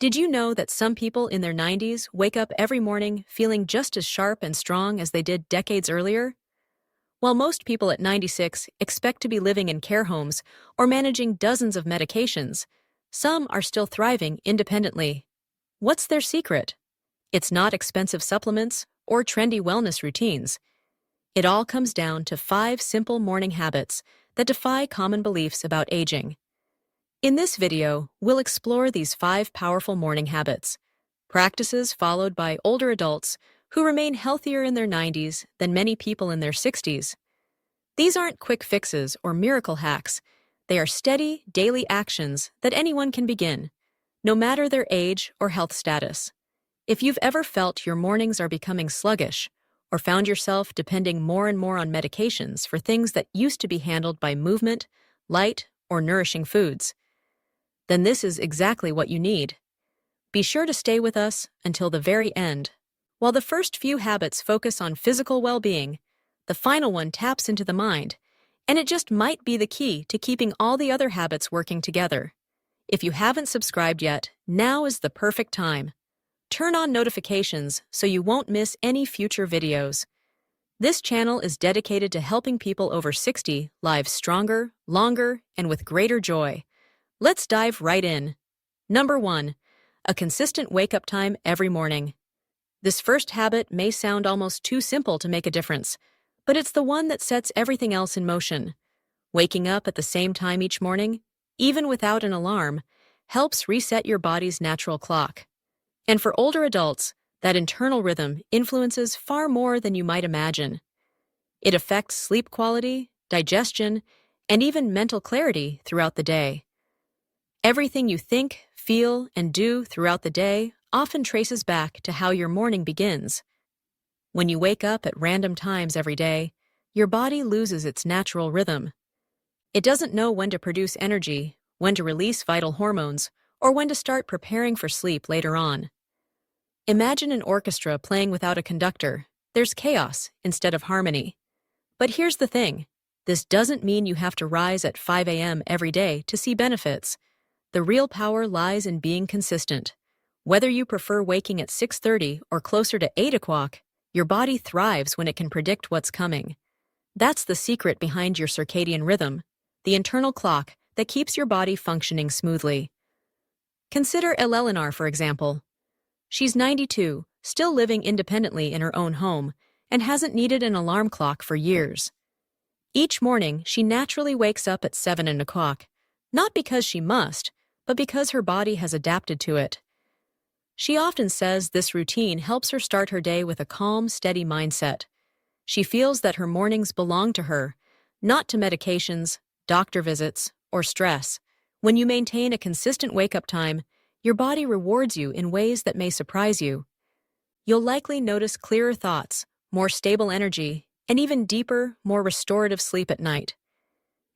Did you know that some people in their 90s wake up every morning feeling just as sharp and strong as they did decades earlier? While most people at 96 expect to be living in care homes or managing dozens of medications, some are still thriving independently. What's their secret? It's not expensive supplements or trendy wellness routines. It all comes down to 5 simple morning habits that defy common beliefs about aging. In this video, we'll explore these 5 powerful morning habits, practices followed by older adults who remain healthier in their 90s than many people in their 60s. These aren't quick fixes or miracle hacks. They are steady, daily actions that anyone can begin, no matter their age or health status. If you've ever felt your mornings are becoming sluggish, or found yourself depending more and more on medications for things that used to be handled by movement, light, or nourishing foods, then this is exactly what you need. Be sure to stay with us until the very end. While the first few habits focus on physical well-being, the final one taps into the mind, and it just might be the key to keeping all the other habits working together. If you haven't subscribed yet, now is the perfect time. Turn on notifications so you won't miss any future videos. This channel is dedicated to helping people over 60 live stronger, longer, and with greater joy. Let's dive right in. Number 1. A consistent wake-up time every morning. This first habit may sound almost too simple to make a difference, but it's the one that sets everything else in motion. Waking up at the same time each morning, even without an alarm, helps reset your body's natural clock. And for older adults, that internal rhythm influences far more than you might imagine. It affects sleep quality, digestion, and even mental clarity throughout the day. Everything you think, feel, and do throughout the day often traces back to how your morning begins. When you wake up at random times every day, your body loses its natural rhythm. It doesn't know when to produce energy, when to release vital hormones, or when to start preparing for sleep later on. Imagine an orchestra playing without a conductor. There's chaos instead of harmony. But here's the thing. This doesn't mean you have to rise at 5 a.m. every day to see benefits. The real power lies in being consistent. Whether you prefer waking at 6:30 or closer to 8 o'clock, your body thrives when it can predict what's coming. That's the secret behind your circadian rhythm, the internal clock that keeps your body functioning smoothly. Consider Eleanor, for example. She's 92, still living independently in her own home, and hasn't needed an alarm clock for years. Each morning, she naturally wakes up at 7 o'clock, not because she must, but because her body has adapted to it. She often says this routine helps her start her day with a calm, steady mindset. She feels that her mornings belong to her, not to medications, doctor visits, or stress. When you maintain a consistent wake-up time, your body rewards you in ways that may surprise you. You'll likely notice clearer thoughts, more stable energy, and even deeper, more restorative sleep at night.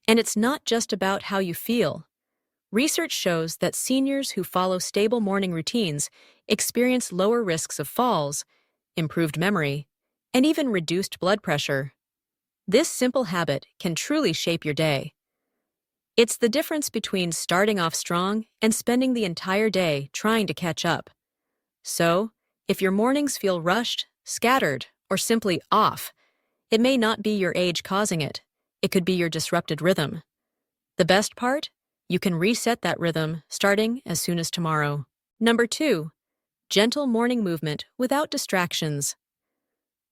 And it's not just about how you feel. Research shows that seniors who follow stable morning routines experience lower risks of falls, improved memory, and even reduced blood pressure. This simple habit can truly shape your day. It's the difference between starting off strong and spending the entire day trying to catch up. So, if your mornings feel rushed, scattered, or simply off, it may not be your age causing it. It could be your disrupted rhythm. The best part? You can reset that rhythm starting as soon as tomorrow. Number 2. Gentle morning movement without distractions.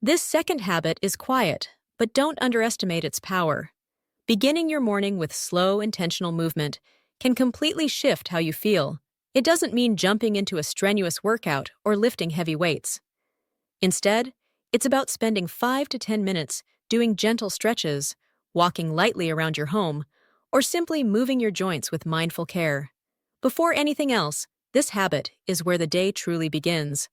This second habit is quiet, but don't underestimate its power. Beginning your morning with slow, intentional movement can completely shift how you feel. It doesn't mean jumping into a strenuous workout or lifting heavy weights. Instead, it's about spending 5 to 10 minutes doing gentle stretches, walking lightly around your home, or simply moving your joints with mindful care. Before anything else, this habit is where the day truly begins.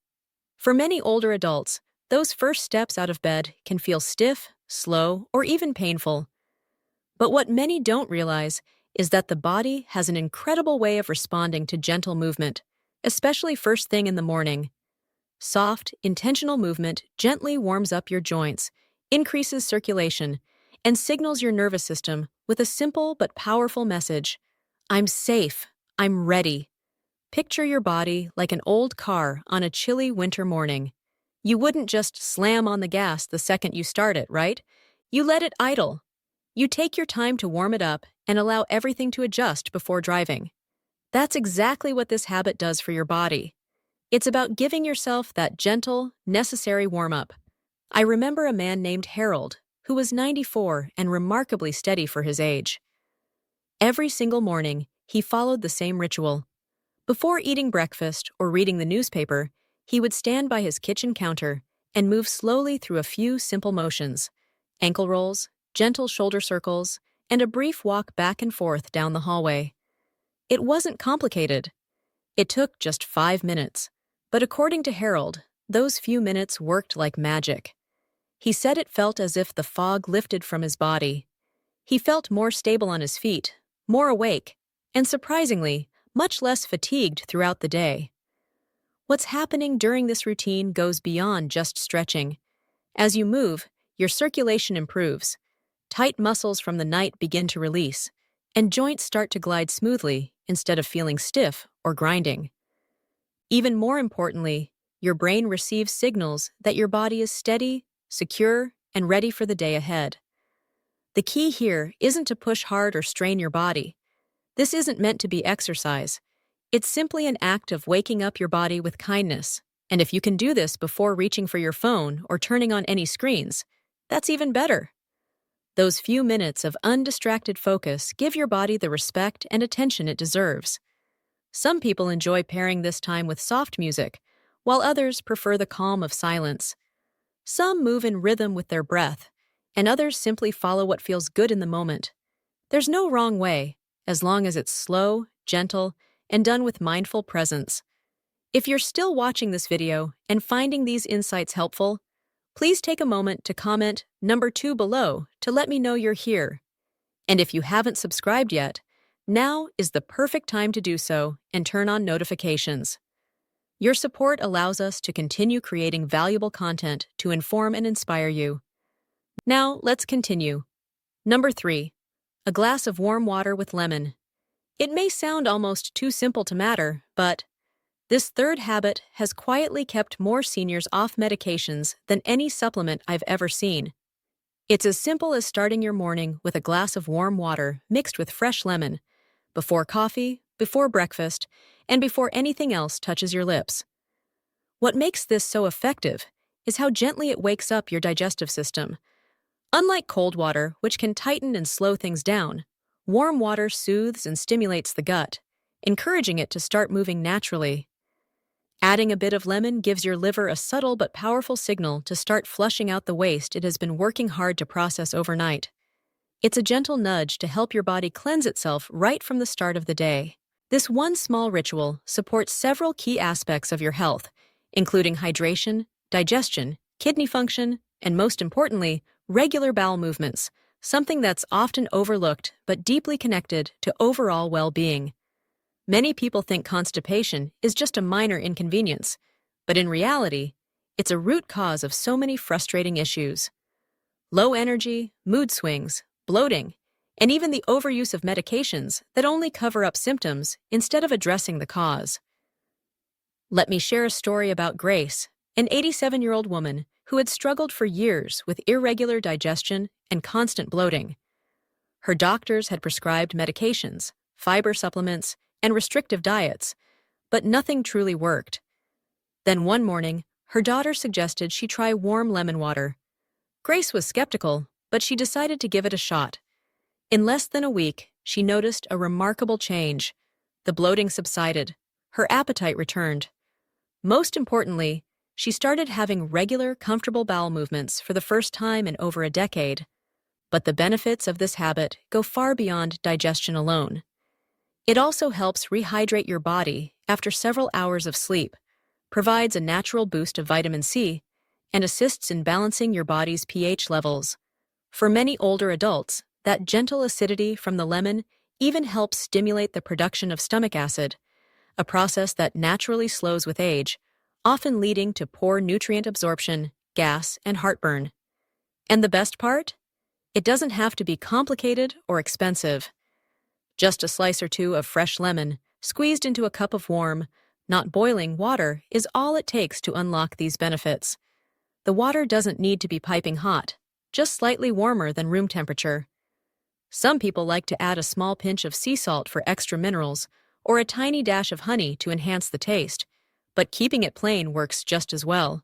For many older adults, those first steps out of bed can feel stiff, slow, or even painful. But what many don't realize is that the body has an incredible way of responding to gentle movement, especially first thing in the morning. Soft, intentional movement gently warms up your joints, increases circulation, and signals your nervous system with a simple but powerful message: I'm safe, I'm ready. Picture your body like an old car on a chilly winter morning. You wouldn't just slam on the gas the second you start it, right? You let it idle. You take your time to warm it up and allow everything to adjust before driving. That's exactly what this habit does for your body. It's about giving yourself that gentle, necessary warm-up. I remember a man named Harold, who was 94 and remarkably steady for his age. Every single morning, he followed the same ritual. Before eating breakfast or reading the newspaper, he would stand by his kitchen counter and move slowly through a few simple motions: ankle rolls, gentle shoulder circles, and a brief walk back and forth down the hallway. It wasn't complicated. It took just 5 minutes. But according to Harold, those few minutes worked like magic. He said it felt as if the fog lifted from his body. He felt more stable on his feet, more awake, and surprisingly, much less fatigued throughout the day. What's happening during this routine goes beyond just stretching. As you move, your circulation improves. Tight muscles from the night begin to release, and joints start to glide smoothly instead of feeling stiff or grinding. Even more importantly, your brain receives signals that your body is steady, secure, and ready for the day ahead. The key here isn't to push hard or strain your body. This isn't meant to be exercise. It's simply an act of waking up your body with kindness. And if you can do this before reaching for your phone or turning on any screens, that's even better. Those few minutes of undistracted focus give your body the respect and attention it deserves. Some people enjoy pairing this time with soft music, while others prefer the calm of silence. Some move in rhythm with their breath, and others simply follow what feels good in the moment. There's no wrong way, as long as it's slow, gentle, and done with mindful presence. If you're still watching this video and finding these insights helpful, please take a moment to comment number 2 below to let me know you're here. And if you haven't subscribed yet, now is the perfect time to do so and turn on notifications. Your support allows us to continue creating valuable content to inform and inspire you. Now, let's continue. Number 3. A glass of warm water with lemon. It may sound almost too simple to matter, but this third habit has quietly kept more seniors off medications than any supplement I've ever seen. It's as simple as starting your morning with a glass of warm water mixed with fresh lemon, before coffee, before breakfast, and before anything else touches your lips. What makes this so effective is how gently it wakes up your digestive system. Unlike cold water, which can tighten and slow things down, warm water soothes and stimulates the gut, encouraging it to start moving naturally. Adding a bit of lemon gives your liver a subtle but powerful signal to start flushing out the waste it has been working hard to process overnight. It's a gentle nudge to help your body cleanse itself right from the start of the day. This one small ritual supports several key aspects of your health, including hydration, digestion, kidney function, and most importantly, regular bowel movements, something that's often overlooked but deeply connected to overall well-being. Many people think constipation is just a minor inconvenience, but in reality, it's a root cause of so many frustrating issues. Low energy, mood swings, bloating, and even the overuse of medications that only cover up symptoms instead of addressing the cause. Let me share a story about Grace, an 87-year-old woman who had struggled for years with irregular digestion and constant bloating. Her doctors had prescribed medications, fiber supplements, and restrictive diets, but nothing truly worked. Then one morning, her daughter suggested she try warm lemon water. Grace was skeptical, but she decided to give it a shot. In less than a week, she noticed a remarkable change. The bloating subsided. Her appetite returned. Most importantly, she started having regular, comfortable bowel movements for the first time in over a decade. But the benefits of this habit go far beyond digestion alone. It also helps rehydrate your body after several hours of sleep, provides a natural boost of vitamin C, and assists in balancing your body's pH levels. For many older adults, that gentle acidity from the lemon even helps stimulate the production of stomach acid, a process that naturally slows with age, often leading to poor nutrient absorption, gas, and heartburn. And the best part? It doesn't have to be complicated or expensive. Just a slice or two of fresh lemon, squeezed into a cup of warm, not boiling water is all it takes to unlock these benefits. The water doesn't need to be piping hot, just slightly warmer than room temperature. Some people like to add a small pinch of sea salt for extra minerals or a tiny dash of honey to enhance the taste, but keeping it plain works just as well.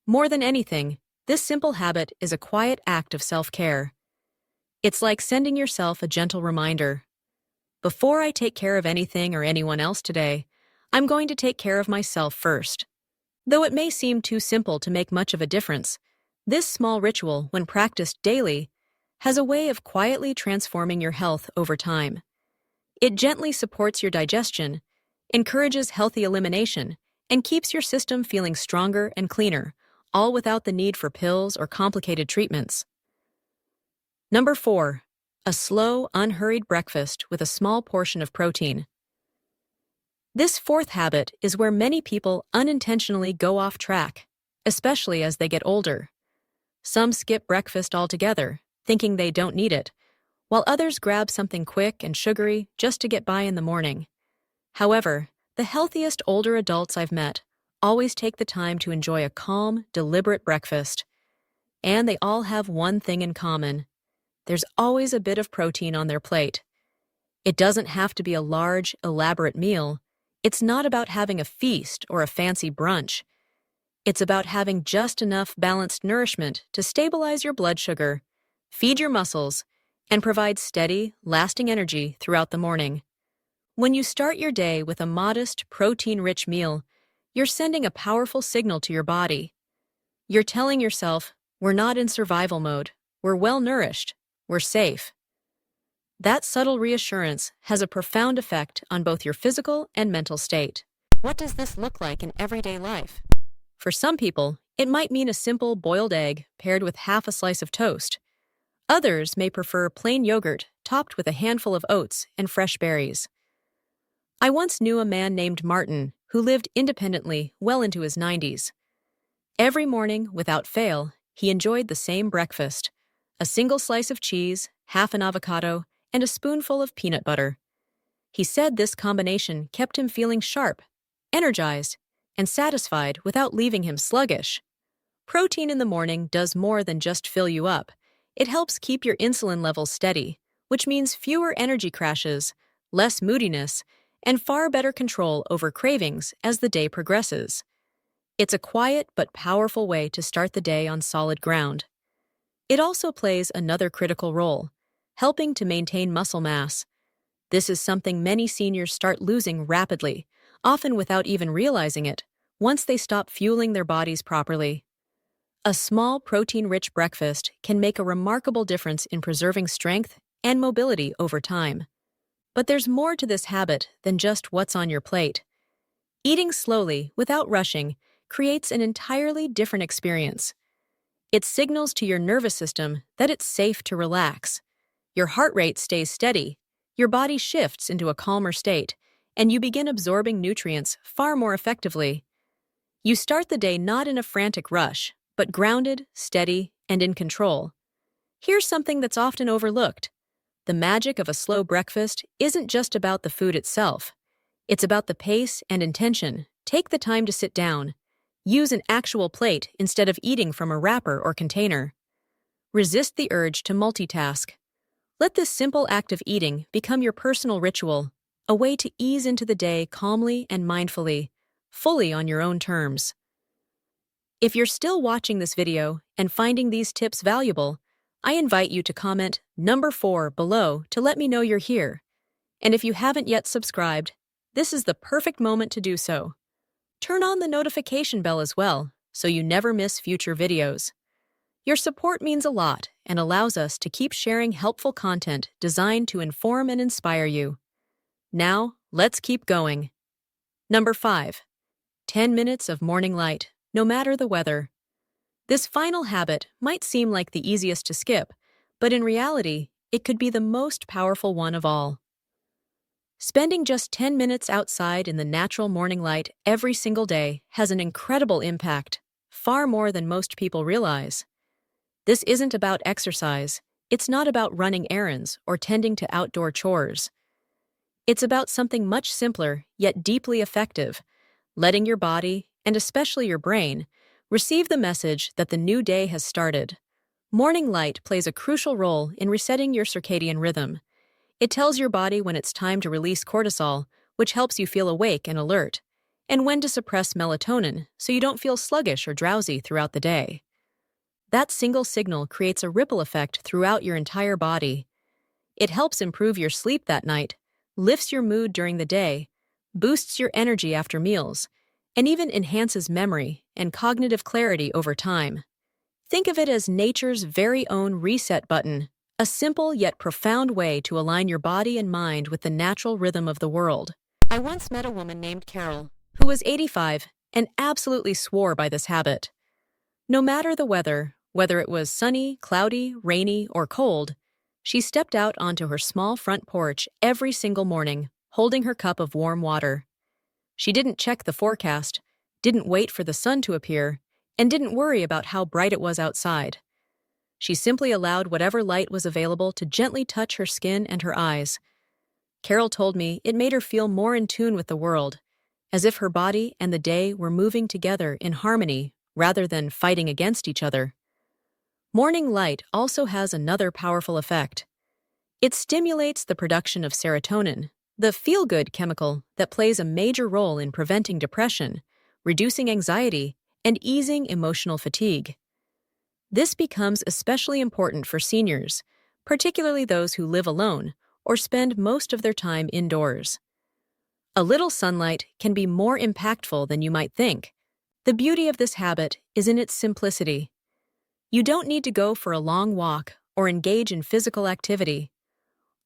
More than anything, this simple habit is a quiet act of self-care. It's like sending yourself a gentle reminder. Before I take care of anything or anyone else today, I'm going to take care of myself first. Though it may seem too simple to make much of a difference, this small ritual, when practiced daily, has a way of quietly transforming your health over time. It gently supports your digestion, encourages healthy elimination, and keeps your system feeling stronger and cleaner, all without the need for pills or complicated treatments. Number 4. A slow, unhurried breakfast with a small portion of protein. This fourth habit is where many people unintentionally go off track, especially as they get older. Some skip breakfast altogether, thinking they don't need it, while others grab something quick and sugary just to get by in the morning. However, the healthiest older adults I've met always take the time to enjoy a calm, deliberate breakfast. And they all have one thing in common. There's always a bit of protein on their plate. It doesn't have to be a large, elaborate meal. It's not about having a feast or a fancy brunch. It's about having just enough balanced nourishment to stabilize your blood sugar, feed your muscles, and provide steady, lasting energy throughout the morning. When you start your day with a modest, protein-rich meal, you're sending a powerful signal to your body. You're telling yourself, we're not in survival mode, we're well-nourished, we're safe. That subtle reassurance has a profound effect on both your physical and mental state. What does this look like in everyday life? For some people, it might mean a simple boiled egg paired with half a slice of toast. Others may prefer plain yogurt topped with a handful of oats and fresh berries. I once knew a man named Martin who lived independently well into his 90s. Every morning, without fail, he enjoyed the same breakfast: a single slice of cheese, half an avocado, and a spoonful of peanut butter. He said this combination kept him feeling sharp, energized, and satisfied without leaving him sluggish. Protein in the morning does more than just fill you up. It helps keep your insulin levels steady, which means fewer energy crashes, less moodiness, and far better control over cravings as the day progresses. It's a quiet but powerful way to start the day on solid ground. It also plays another critical role, helping to maintain muscle mass. This is something many seniors start losing rapidly, often without even realizing it, once they stop fueling their bodies properly. A small protein-rich breakfast can make a remarkable difference in preserving strength and mobility over time. But there's more to this habit than just what's on your plate. Eating slowly, without rushing, creates an entirely different experience. It signals to your nervous system that it's safe to relax. Your heart rate stays steady, your body shifts into a calmer state, and you begin absorbing nutrients far more effectively. You start the day not in a frantic rush, but grounded, steady, and in control. Here's something that's often overlooked. The magic of a slow breakfast isn't just about the food itself. It's about the pace and intention. Take the time to sit down. Use an actual plate instead of eating from a wrapper or container. Resist the urge to multitask. Let this simple act of eating become your personal ritual, a way to ease into the day calmly and mindfully, fully on your own terms. If you're still watching this video and finding these tips valuable, I invite you to comment number 4 below to let me know you're here. And if you haven't yet subscribed, this is the perfect moment to do so. Turn on the notification bell as well, so you never miss future videos. Your support means a lot and allows us to keep sharing helpful content designed to inform and inspire you. Now, let's keep going. Number 5. 10 minutes of morning light, no matter the weather. This final habit might seem like the easiest to skip, but in reality, it could be the most powerful one of all. Spending just 10 minutes outside in the natural morning light every single day has an incredible impact, far more than most people realize. This isn't about exercise. It's not about running errands or tending to outdoor chores. It's about something much simpler, yet deeply effective, letting your body, and especially your brain, receive the message that the new day has started. Morning light plays a crucial role in resetting your circadian rhythm. It tells your body when it's time to release cortisol, which helps you feel awake and alert, and when to suppress melatonin so you don't feel sluggish or drowsy throughout the day. That single signal creates a ripple effect throughout your entire body. It helps improve your sleep that night, lifts your mood during the day, boosts your energy after meals, and even enhances memory and cognitive clarity over time. Think of it as nature's very own reset button, a simple yet profound way to align your body and mind with the natural rhythm of the world. I once met a woman named Carol, who was 85 and absolutely swore by this habit. No matter the weather, whether it was sunny, cloudy, rainy, or cold, she stepped out onto her small front porch every single morning, holding her cup of warm water. She didn't check the forecast, didn't wait for the sun to appear, and didn't worry about how bright it was outside. She simply allowed whatever light was available to gently touch her skin and her eyes. Carol told me it made her feel more in tune with the world, as if her body and the day were moving together in harmony rather than fighting against each other. Morning light also has another powerful effect. It stimulates the production of serotonin, the feel-good chemical that plays a major role in preventing depression, reducing anxiety, and easing emotional fatigue. This becomes especially important for seniors, particularly those who live alone or spend most of their time indoors. A little sunlight can be more impactful than you might think. The beauty of this habit is in its simplicity. You don't need to go for a long walk or engage in physical activity.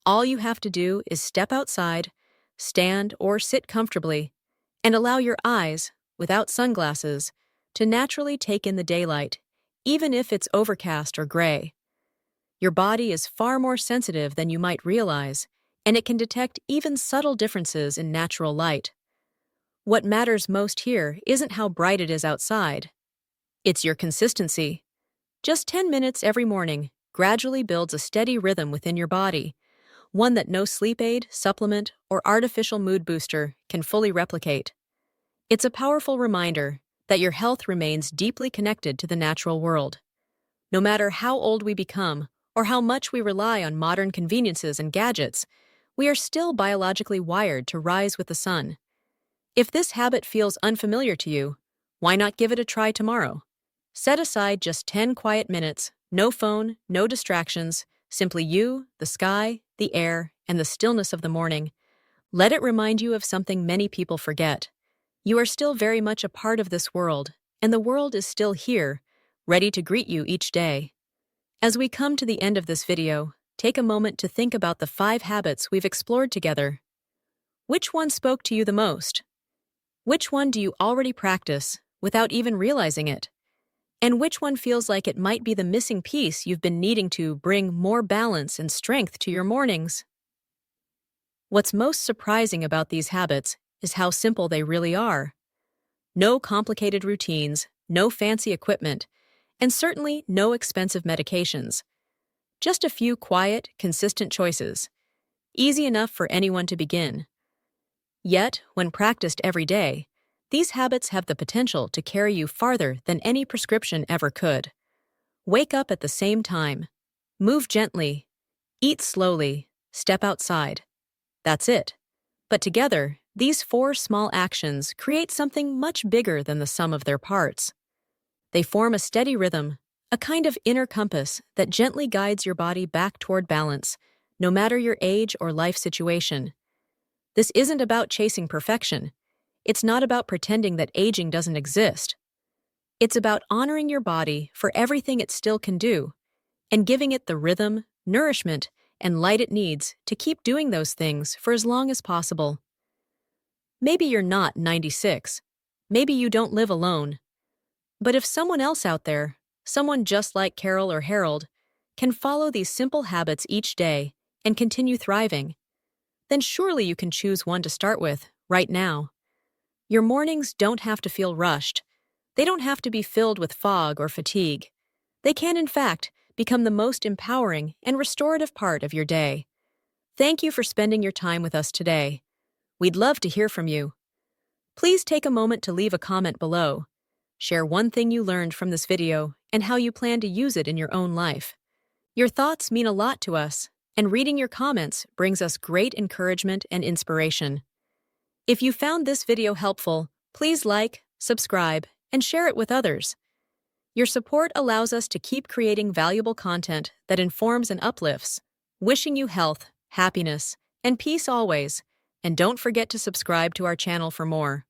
All you have to do is step outside, stand or sit comfortably, and allow your eyes, without sunglasses, to naturally take in the daylight, even if it's overcast or gray. Your body is far more sensitive than you might realize, and it can detect even subtle differences in natural light. What matters most here isn't how bright it is outside. It's your consistency. Just 10 minutes every morning gradually builds a steady rhythm within your body, one that no sleep aid, supplement, or artificial mood booster can fully replicate. It's a powerful reminder that your health remains deeply connected to the natural world. No matter how old we become or how much we rely on modern conveniences and gadgets, we are still biologically wired to rise with the sun. If this habit feels unfamiliar to you, why not give it a try tomorrow? Set aside just 10 quiet minutes, no phone, no distractions, simply you, the sky, the air, and the stillness of the morning. Let it remind you of something many people forget. You are still very much a part of this world, and the world is still here, ready to greet you each day. As we come to the end of this video, take a moment to think about the 5 habits we've explored together. Which one spoke to you the most? Which one do you already practice without even realizing it? And which one feels like it might be the missing piece you've been needing to bring more balance and strength to your mornings? What's most surprising about these habits is how simple they really are. No complicated routines, no fancy equipment, and certainly no expensive medications. Just a few quiet, consistent choices. Easy enough for anyone to begin. Yet, when practiced every day, these habits have the potential to carry you farther than any prescription ever could. Wake up at the same time. Move gently. Eat slowly. Step outside. That's it. But together, these 4 small actions create something much bigger than the sum of their parts. They form a steady rhythm, a kind of inner compass that gently guides your body back toward balance, no matter your age or life situation. This isn't about chasing perfection. It's not about pretending that aging doesn't exist. It's about honoring your body for everything it still can do, and giving it the rhythm, nourishment, and light it needs to keep doing those things for as long as possible. Maybe you're not 96. Maybe you don't live alone. But if someone else out there, someone just like Carol or Harold, can follow these simple habits each day and continue thriving, then surely you can choose one to start with right now. Your mornings don't have to feel rushed. They don't have to be filled with fog or fatigue. They can, in fact, become the most empowering and restorative part of your day. Thank you for spending your time with us today. We'd love to hear from you. Please take a moment to leave a comment below. Share one thing you learned from this video and how you plan to use it in your own life. Your thoughts mean a lot to us, and reading your comments brings us great encouragement and inspiration. If you found this video helpful, please like, subscribe, and share it with others. Your support allows us to keep creating valuable content that informs and uplifts. Wishing you health, happiness, and peace always, and don't forget to subscribe to our channel for more.